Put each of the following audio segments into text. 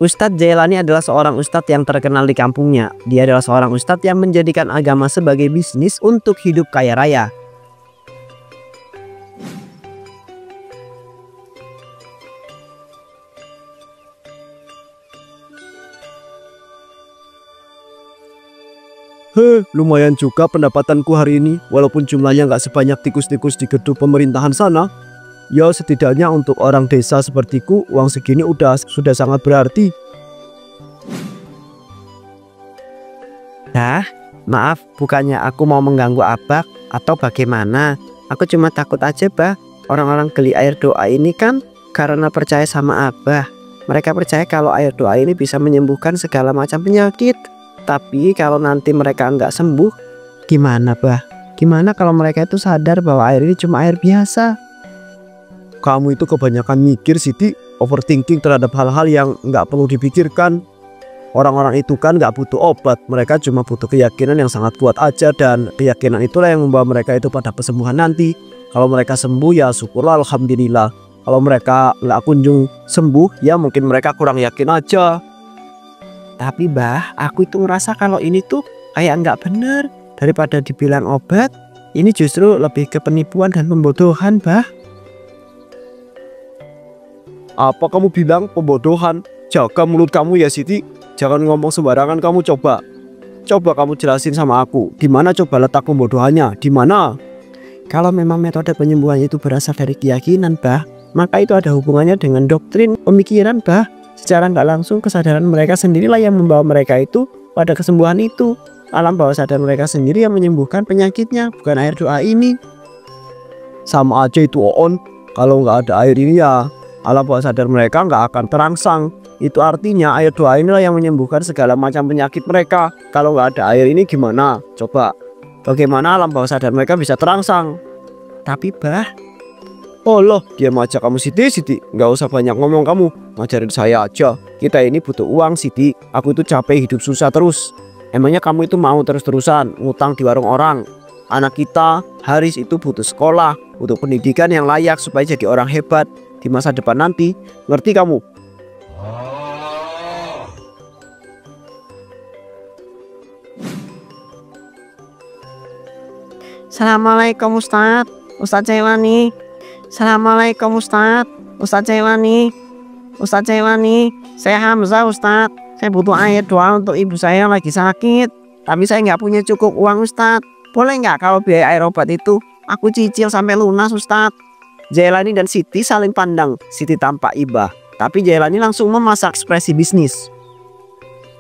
Ustadz Jailani adalah seorang ustadz yang terkenal di kampungnya. Dia adalah seorang ustadz yang menjadikan agama sebagai bisnis untuk hidup kaya raya. Lumayan juga pendapatanku hari ini. Walaupun jumlahnya nggak sebanyak tikus-tikus di gedung pemerintahan sana. Ya setidaknya untuk orang desa sepertiku, uang segini sudah sangat berarti. Maaf, bukannya aku mau mengganggu Abah atau bagaimana. Aku cuma takut aja, Bah. Orang-orang geli air doa ini kan karena percaya sama Abah. Mereka percaya kalau air doa ini bisa menyembuhkan segala macam penyakit. Tapi kalau nanti mereka nggak sembuh, gimana, Bah? Gimana kalau mereka itu sadar bahwa air ini cuma air biasa? Kamu itu kebanyakan mikir, Siti. Overthinking terhadap hal-hal yang nggak perlu dipikirkan. Orang-orang itu kan nggak butuh obat. Mereka cuma butuh keyakinan yang sangat kuat aja. Dan keyakinan itulah yang membawa mereka itu pada kesembuhan nanti. Kalau mereka sembuh ya syukurlah, alhamdulillah. Kalau mereka nggak kunjung sembuh ya mungkin mereka kurang yakin aja. Tapi Bah, aku itu ngerasa kalau ini tuh kayak nggak bener. Daripada dibilang obat, ini justru lebih ke penipuan dan pembodohan, Bah. Apa kamu bilang pembodohan? Jaga mulut kamu ya, Siti. Jangan ngomong sembarangan kamu. Coba kamu jelasin sama aku. Di mana coba letak pembodohannya? Di mana? Kalau memang metode penyembuhan itu berasal dari keyakinan, Bah, maka itu ada hubungannya dengan doktrin pemikiran, Bah. Secara nggak langsung kesadaran mereka sendirilah yang membawa mereka itu pada kesembuhan itu. Alam bawah sadar mereka sendiri yang menyembuhkan penyakitnya, bukan air doa ini. Sama aja itu, Oon. Kalau nggak ada air ini ya alam bawah sadar mereka nggak akan terangsang. Itu artinya air doa inilah yang menyembuhkan segala macam penyakit mereka. Kalau nggak ada air ini gimana? Coba, bagaimana alam bawah sadar mereka bisa terangsang? Tapi Bah, oh loh, diam aja kamu, Siti. Nggak usah banyak ngomong kamu. Ngajarin saya aja. Kita ini butuh uang, Siti. Aku itu capek hidup susah terus. Emangnya kamu itu mau terus-terusan ngutang di warung orang? Anak kita, Haris, itu butuh sekolah, butuh pendidikan yang layak supaya jadi orang hebat di masa depan nanti. Ngerti kamu? Assalamualaikum Ustadz Jailani. Assalamualaikum Ustadz Jailani. Saya Hamzah, Ustadz. Saya butuh air doa untuk ibu saya yang lagi sakit. Tapi saya nggak punya cukup uang, Ustadz. Boleh nggak kalau biaya air obat itu aku cicil sampai lunas, Ustadz? Jailani dan Siti saling pandang. Siti tampak iba, tapi Jailani langsung memasak ekspresi bisnis.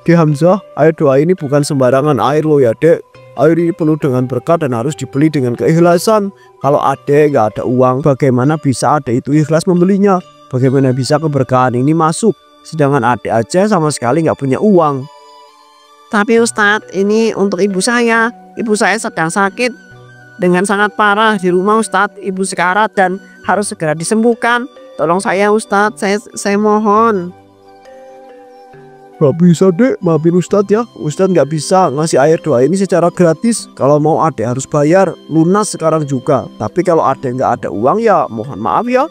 Ki Hamzah, air doa ini bukan sembarangan air loh ya, Dek. Air ini penuh dengan berkat dan harus dibeli dengan keikhlasan. Kalau adek nggak ada uang, bagaimana bisa adek itu ikhlas membelinya? Bagaimana bisa keberkahan ini masuk? Sedangkan adek aja sama sekali nggak punya uang. Tapi Ustadz, ini untuk ibu saya. Ibu saya sedang sakit dengan sangat parah di rumah, Ustadz. Ibu sekarat dan harus segera disembuhkan. Tolong saya, Ustadz. Saya mohon. Gak bisa, Dek, maafin Ustadz ya. Ustadz nggak bisa ngasih air doa ini secara gratis. Kalau mau adek harus bayar lunas sekarang juga. Tapi kalau adek nggak ada uang ya mohon maaf ya.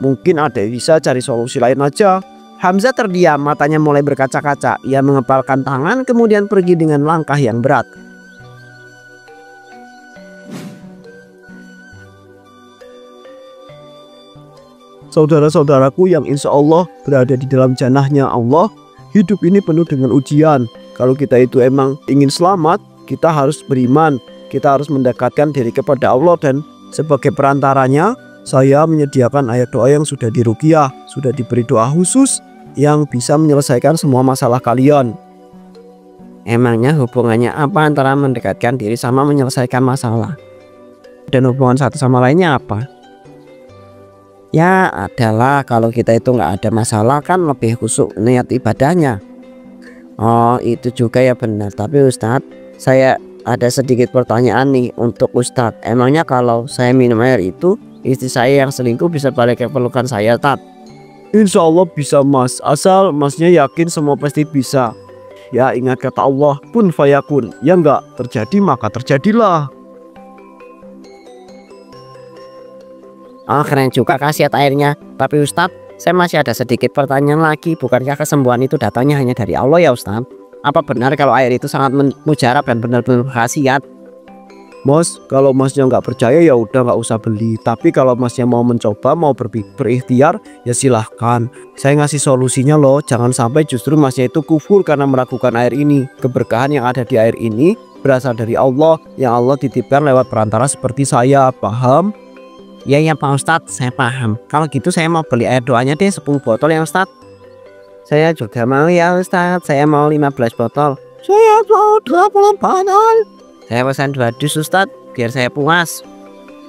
Mungkin adek bisa cari solusi lain aja. Hamzah terdiam, matanya mulai berkaca-kaca. Ia mengepalkan tangan kemudian pergi dengan langkah yang berat. Saudara-saudaraku yang insya Allah berada di dalam jannahnya Allah. Hidup ini penuh dengan ujian. Kalau kita itu emang ingin selamat, kita harus beriman. Kita harus mendekatkan diri kepada Allah. Dan sebagai perantaranya, saya menyediakan ayat doa yang sudah diruqyah, sudah diberi doa khusus yang bisa menyelesaikan semua masalah kalian. Emangnya hubungannya apa antara mendekatkan diri sama menyelesaikan masalah? Dan hubungan satu sama lainnya apa? Ya adalah kalau kita itu nggak ada masalah kan lebih khusyuk niat ibadahnya. Oh itu juga ya benar. Tapi Ustadz, saya ada sedikit pertanyaan nih untuk Ustadz. Emangnya kalau saya minum air itu istri saya yang selingkuh bisa balik ke pelukan saya, Tat? Insya Allah bisa, Mas. Asal Masnya yakin semua pasti bisa. Ya ingat kata Allah, kun fayakun. Ya nggak terjadi maka terjadilah. Oh keren juga khasiat airnya. Tapi Ustadz, Saya masih ada sedikit pertanyaan lagi. Bukankah kesembuhan itu datangnya hanya dari Allah ya Ustadz? Apa benar kalau air itu sangat mujarab dan benar-benar berkhasiat? Mas, kalau masnya nggak percaya ya udah nggak usah beli. Tapi kalau masnya mau mencoba, mau berikhtiar, ya silahkan. Saya ngasih solusinya loh. Jangan sampai justru masnya itu kufur karena meragukan air ini. Keberkahan yang ada di air ini berasal dari Allah, yang Allah titipkan lewat perantara seperti saya. Paham? Ya Pak Ustadz, saya paham. Kalau gitu saya mau beli air doanya deh 10 botol ya Ustadz. Saya juga mau ya Ustadz. Saya mau 15 botol. Saya mau 20 botol. Saya pesan 2 dus Ustadz, biar saya puas.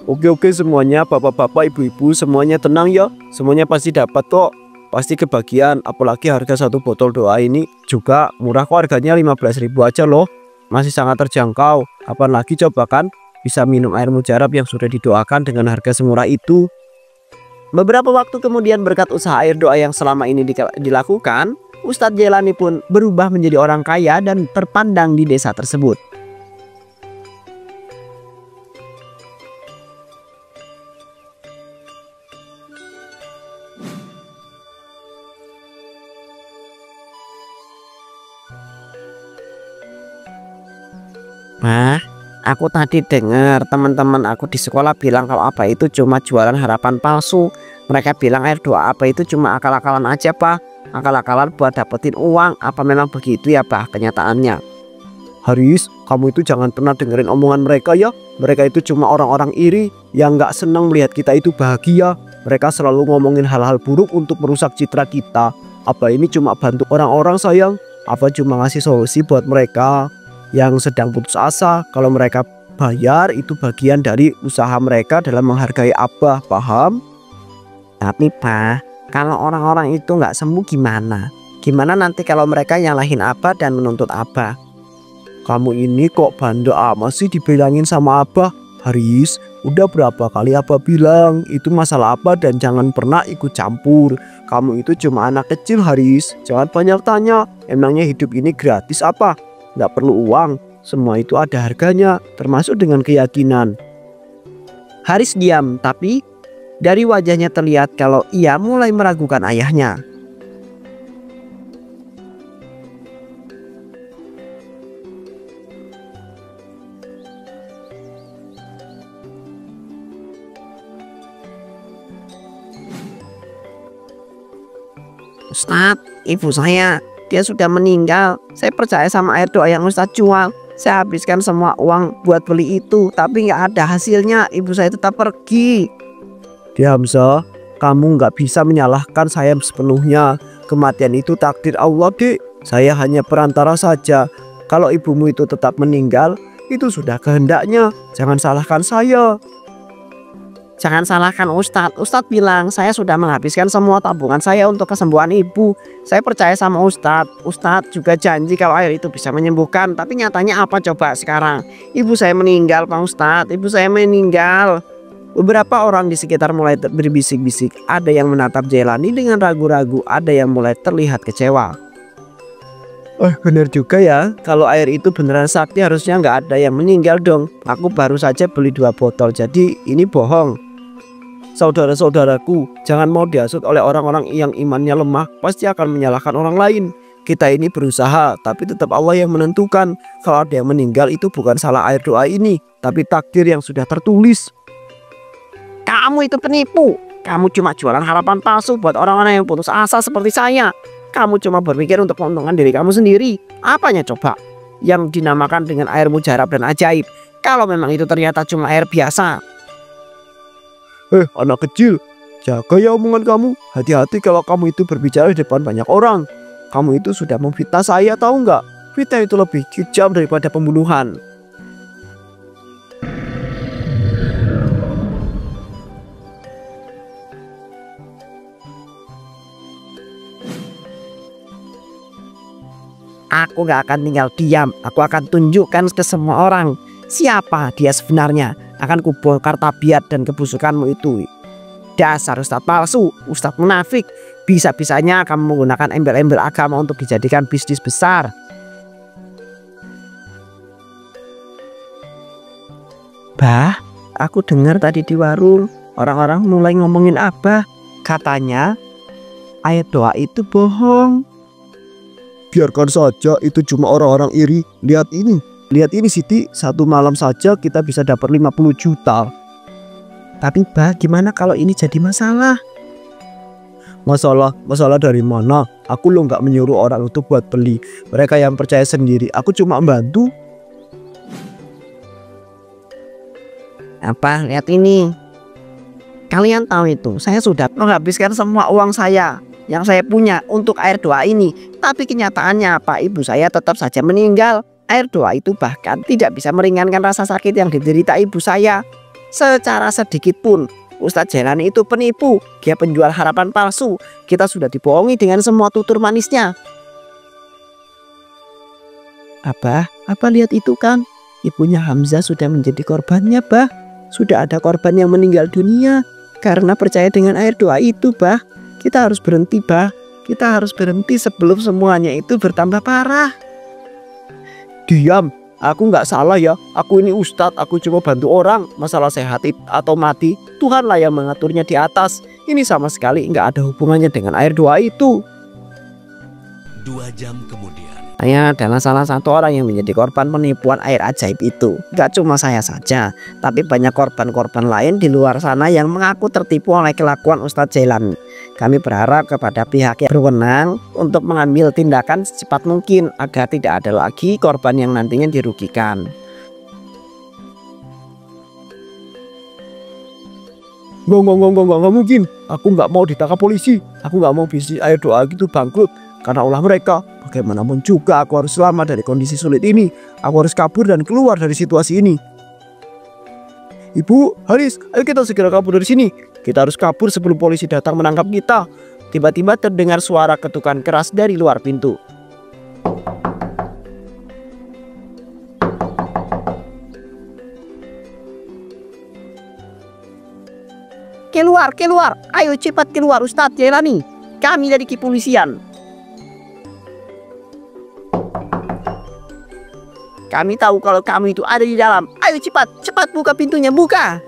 Oke semuanya, bapak-bapak, ibu-ibu, semuanya tenang ya. Semuanya pasti dapat kok. Pasti kebagian. Apalagi harga 1 botol doa ini juga murah kok, harganya 15.000 aja loh. Masih sangat terjangkau. Kapan lagi coba kan bisa minum air mujarab yang sudah didoakan dengan harga semurah itu. Beberapa waktu kemudian berkat usaha air doa yang selama ini dilakukan, Ustadz Jailani pun berubah menjadi orang kaya dan terpandang di desa tersebut. Mah, aku tadi dengar teman-teman aku di sekolah bilang kalau apa itu cuma jualan harapan palsu. Mereka bilang air doa apa itu cuma akal-akalan aja Pak. Akal-akalan buat dapetin uang. Apa memang begitu ya Pak kenyataannya? Haris, kamu itu jangan pernah dengerin omongan mereka ya. Mereka itu cuma orang-orang iri yang nggak senang melihat kita itu bahagia. Mereka selalu ngomongin hal-hal buruk untuk merusak citra kita. Apa ini cuma bantu orang-orang sayang? Apa cuma ngasih solusi buat mereka yang sedang putus asa? Kalau mereka bayar itu bagian dari usaha mereka dalam menghargai Abah, paham? Tapi Pak, kalau orang-orang itu nggak sembuh gimana? Gimana nanti kalau mereka nyalahin Abah dan menuntut Abah? Kamu ini kok bandel amat sih dibilangin sama Abah? Haris, udah berapa kali Abah bilang itu masalah Abah dan jangan pernah ikut campur. Kamu itu cuma anak kecil Haris, jangan banyak tanya. Emangnya hidup ini gratis apa? Nggak perlu uang, semua itu ada harganya, termasuk dengan keyakinan. Haris diam, tapi dari wajahnya terlihat kalau ia mulai meragukan ayahnya. Ustadz, ibu saya, dia sudah meninggal. Saya percaya sama air doa yang Ustadz jual. Saya habiskan semua uang buat beli itu, tapi nggak ada hasilnya. Ibu saya tetap pergi. Hamzah, kamu nggak bisa menyalahkan saya sepenuhnya. Kematian itu takdir Allah, Dek. Saya hanya perantara saja. Kalau ibumu itu tetap meninggal, itu sudah kehendaknya. Jangan salahkan saya. Jangan salahkan Ustadz. Ustadz bilang saya sudah menghabiskan semua tabungan saya untuk kesembuhan ibu. Saya percaya sama Ustadz. Ustadz juga janji kalau air itu bisa menyembuhkan. Tapi nyatanya apa coba sekarang? Ibu saya meninggal Pak Ustadz. Ibu saya meninggal. Beberapa orang di sekitar mulai berbisik-bisik. Ada yang menatap Jailani dengan ragu-ragu. Ada yang mulai terlihat kecewa. Bener juga ya. Kalau air itu beneran sakti harusnya nggak ada yang meninggal dong. Aku baru saja beli 2 botol. Jadi ini bohong. Saudara-saudaraku, jangan mau dihasut oleh orang-orang yang imannya lemah. Pasti akan menyalahkan orang lain. Kita ini berusaha, tapi tetap Allah yang menentukan. Kalau ada yang meninggal itu bukan salah air doa ini, tapi takdir yang sudah tertulis. Kamu itu penipu. Kamu cuma jualan harapan palsu buat orang-orang yang putus asa seperti saya. Kamu cuma berpikir untuk menguntungkan diri kamu sendiri. Apanya coba yang dinamakan dengan air mujarab dan ajaib? Kalau memang itu ternyata cuma air biasa. Anak kecil, jaga ya omongan kamu. Hati-hati kalau kamu itu berbicara di depan banyak orang. Kamu itu sudah memfitnah saya, tahu nggak? Fitnah itu lebih kejam daripada pembunuhan. Aku gak akan tinggal diam. Aku akan tunjukkan ke semua orang siapa dia sebenarnya. Akan kubongkar tabiat dan kebusukanmu itu. Dasar ustadz palsu, ustadz munafik. Bisa-bisanya kamu menggunakan embel-embel agama untuk dijadikan bisnis besar. Bah, aku dengar tadi di warung orang-orang mulai ngomongin Abah. Katanya air doa itu bohong. Biarkan saja, itu cuma orang-orang iri. Lihat ini Siti, satu malam saja kita bisa dapat 50 juta. Tapi bah, gimana kalau ini jadi masalah? Masalah dari mana? Aku lo nggak menyuruh orang itu buat beli. Mereka yang percaya sendiri. Aku cuma membantu. Apa? Lihat ini. Kalian tahu itu, saya sudah menghabiskan semua uang saya yang saya punya untuk air doa ini. Tapi kenyataannya apa? Ibu saya tetap saja meninggal. Air doa itu bahkan tidak bisa meringankan rasa sakit yang diderita ibu saya secara sedikit pun. Ustadz Jailani itu penipu, dia penjual harapan palsu. Kita sudah dibohongi dengan semua tutur manisnya. Abah lihat itu kan? Ibunya Hamzah sudah menjadi korbannya, bah. Sudah ada korban yang meninggal dunia karena percaya dengan air doa itu, bah. Kita harus berhenti, bah. Kita harus berhenti sebelum semuanya itu bertambah parah. Diam, aku nggak salah ya. Aku ini ustadz, aku cuma bantu orang. Masalah sehat atau mati, Tuhanlah yang mengaturnya di atas. Ini sama sekali nggak ada hubungannya dengan air doa itu. 2 jam kemudian. Saya adalah salah satu orang yang menjadi korban penipuan air ajaib itu. Gak cuma saya saja, tapi banyak korban-korban lain di luar sana yang mengaku tertipu oleh kelakuan Ustadz Jailani. Kami berharap kepada pihak yang berwenang untuk mengambil tindakan secepat mungkin agar tidak ada lagi korban yang nantinya dirugikan. Nggak mungkin. Aku nggak mau ditangkap polisi. Aku nggak mau bisnis air doa gitu bangkrut karena ulah mereka. Bagaimanapun juga aku harus selamat dari kondisi sulit ini. Aku harus kabur dan keluar dari situasi ini. Ibu, Haris, ayo kita segera kabur dari sini. Kita harus kabur sebelum polisi datang menangkap kita. Tiba-tiba terdengar suara ketukan keras dari luar pintu. Keluar, ayo cepat keluar Ustadz Jailani. Kami dari kepolisian. Kami tahu kalau kamu itu ada di dalam. Ayo cepat buka pintunya, buka.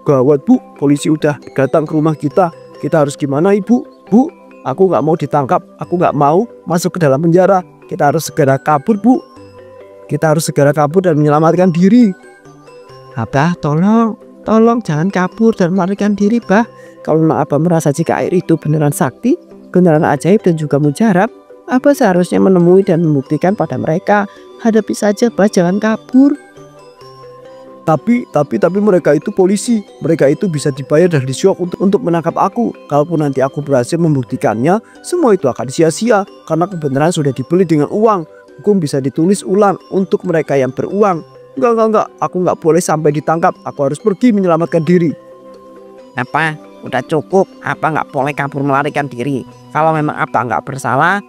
Gawat bu, polisi udah datang ke rumah kita. Kita harus gimana ibu? Bu, aku nggak mau ditangkap. Aku nggak mau masuk ke dalam penjara. Kita harus segera kabur bu. Kita harus segera kabur dan menyelamatkan diri. Abah, tolong jangan kabur dan melarikan diri, bah. Kalau memang Abah merasa jika air itu beneran sakti, beneran ajaib dan juga mujarab, Abah seharusnya menemui dan membuktikan pada mereka. Hadapi saja, bah, jangan kabur. Tapi mereka itu polisi. Mereka itu bisa dibayar dan disyok untuk menangkap aku. Kalaupun nanti aku berhasil membuktikannya, semua itu akan sia-sia karena kebenaran sudah dibeli dengan uang. Hukum bisa ditulis ulang untuk mereka yang beruang. Enggak, aku nggak boleh sampai ditangkap. Aku harus pergi menyelamatkan diri. Apa? Udah cukup. Apa nggak boleh kabur melarikan diri? Kalau memang Abah nggak bersalah,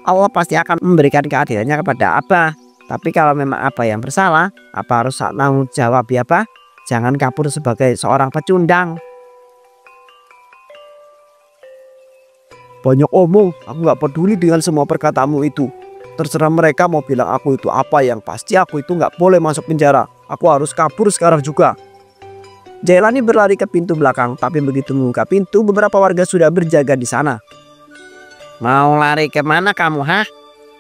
Allah pasti akan memberikan keadilannya kepada Abah. Tapi kalau memang Abah yang bersalah, Abah harus tanggung jawab ya, Abah. Jangan kabur sebagai seorang pecundang. Banyak omong, aku nggak peduli dengan semua perkataanmu itu. Terserah mereka mau bilang aku itu apa, yang pasti aku itu nggak boleh masuk penjara. Aku harus kabur sekarang juga. Jailani berlari ke pintu belakang, tapi begitu membuka pintu, beberapa warga sudah berjaga di sana. Mau lari kemana kamu, hah?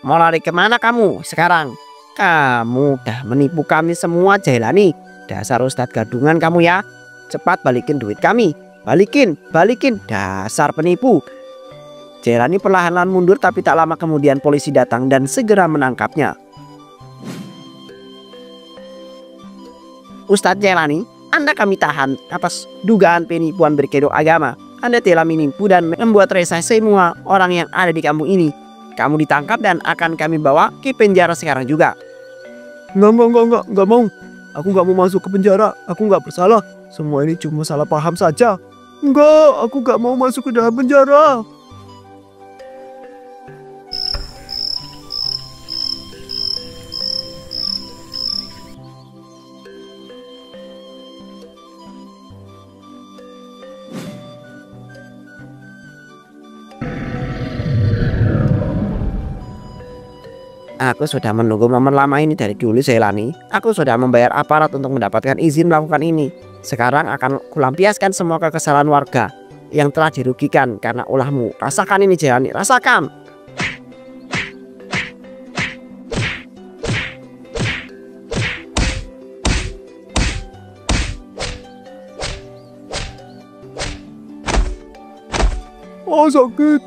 Mau lari kemana kamu sekarang? Kamu udah menipu kami semua, Jailani. Dasar Ustadz gadungan kamu ya. Cepat balikin duit kami. Balikin. Dasar penipu. Jailani perlahan-lahan mundur, tapi tak lama kemudian polisi datang dan segera menangkapnya. Ustadz Jailani, Anda kami tahan atas dugaan penipuan berkedok agama. Anda telah menipu dan membuat resah semua orang yang ada di kampung ini. Kamu ditangkap dan akan kami bawa ke penjara sekarang juga. Nggak mau. Aku nggak mau masuk ke penjara. Aku nggak bersalah. Semua ini cuma salah paham saja. Aku nggak mau masuk ke dalam penjara. Aku sudah menunggu momen lama ini dari dulu, Jailani. Aku sudah membayar aparat untuk mendapatkan izin melakukan ini. Sekarang akan kulampiaskan semua kekesalan warga. yang telah dirugikan karena ulahmu. Rasakan ini Jailani, rasakan. Oh sakit,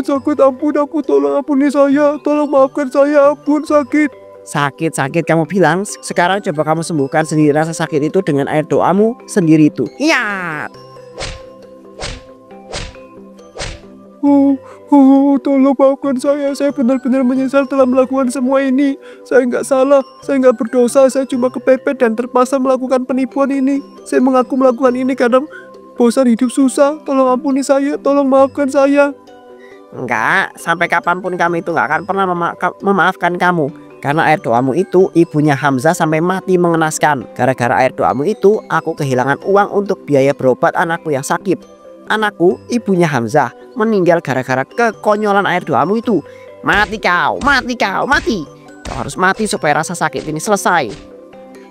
sakit, ampun, tolong ampuni saya, tolong maafkan saya, ampun sakit. Sakit kamu bilang. Sekarang coba kamu sembuhkan sendiri rasa sakit itu dengan air doamu sendiri itu. Iya. Tolong maafkan saya benar-benar menyesal telah melakukan semua ini. Saya nggak salah, saya nggak berdosa, saya cuma kepepet dan terpaksa melakukan penipuan ini. Saya mengaku melakukan ini karena bosan hidup susah. Tolong ampuni saya, tolong maafkan saya. Enggak, sampai kapanpun kami itu nggak akan pernah memaafkan kamu. Karena air doamu itu ibunya Hamzah sampai mati mengenaskan. Gara-gara air doamu itu aku kehilangan uang untuk biaya berobat anakku yang sakit. Anakku, ibunya Hamzah, meninggal gara-gara kekonyolan air doamu itu. Mati kau, mati kau, mati. Kau harus mati supaya rasa sakit ini selesai.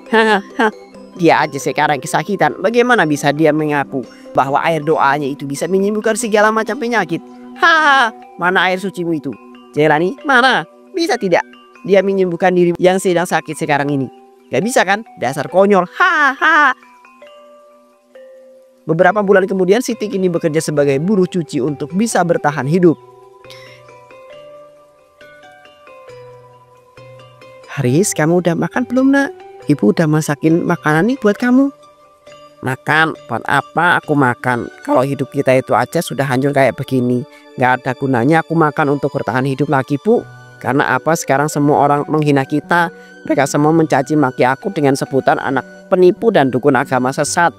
Hahaha. Dia aja sekarang kesakitan. Bagaimana bisa dia mengaku bahwa air doanya itu bisa menyembuhkan segala macam penyakit? Hahaha. Mana air sucimu itu? Jailani, mana? Bisa tidak dia menyembuhkan diri yang sedang sakit sekarang ini? Gak bisa kan? Dasar konyol. Hahaha. Beberapa bulan kemudian Siti kini bekerja sebagai buruh cuci untuk bisa bertahan hidup. Haris, kamu udah makan belum nak? Ibu udah masakin makanan nih buat kamu. Makan? Buat apa aku makan? Kalau hidup kita itu aja sudah hancur kayak begini. Gak ada gunanya aku makan untuk bertahan hidup lagi bu. Karena apa sekarang semua orang menghina kita. Mereka semua mencaci maki aku dengan sebutan anak penipu dan dukun agama sesat.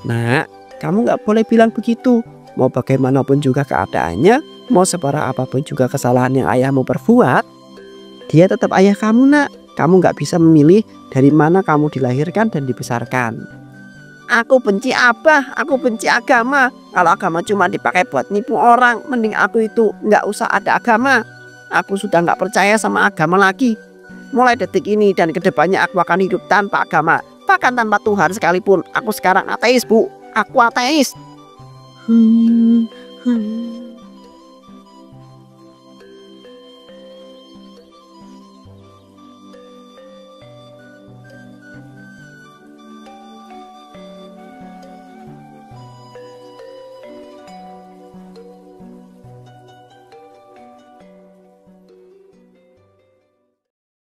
Nah, kamu gak boleh bilang begitu. Mau bagaimanapun juga keadaannya, mau separah apapun juga kesalahan yang ayahmu perbuat, dia tetap ayah kamu nak. Kamu gak bisa memilih dari mana kamu dilahirkan dan dibesarkan. Aku benci abah, aku benci agama. Kalau agama cuma dipakai buat nipu orang, mending aku itu gak usah ada agama. Aku sudah gak percaya sama agama lagi. Mulai detik ini dan kedepannya aku akan hidup tanpa agama. Bahkan tanpa Tuhan sekalipun. Aku sekarang ateis bu. Aku ateis.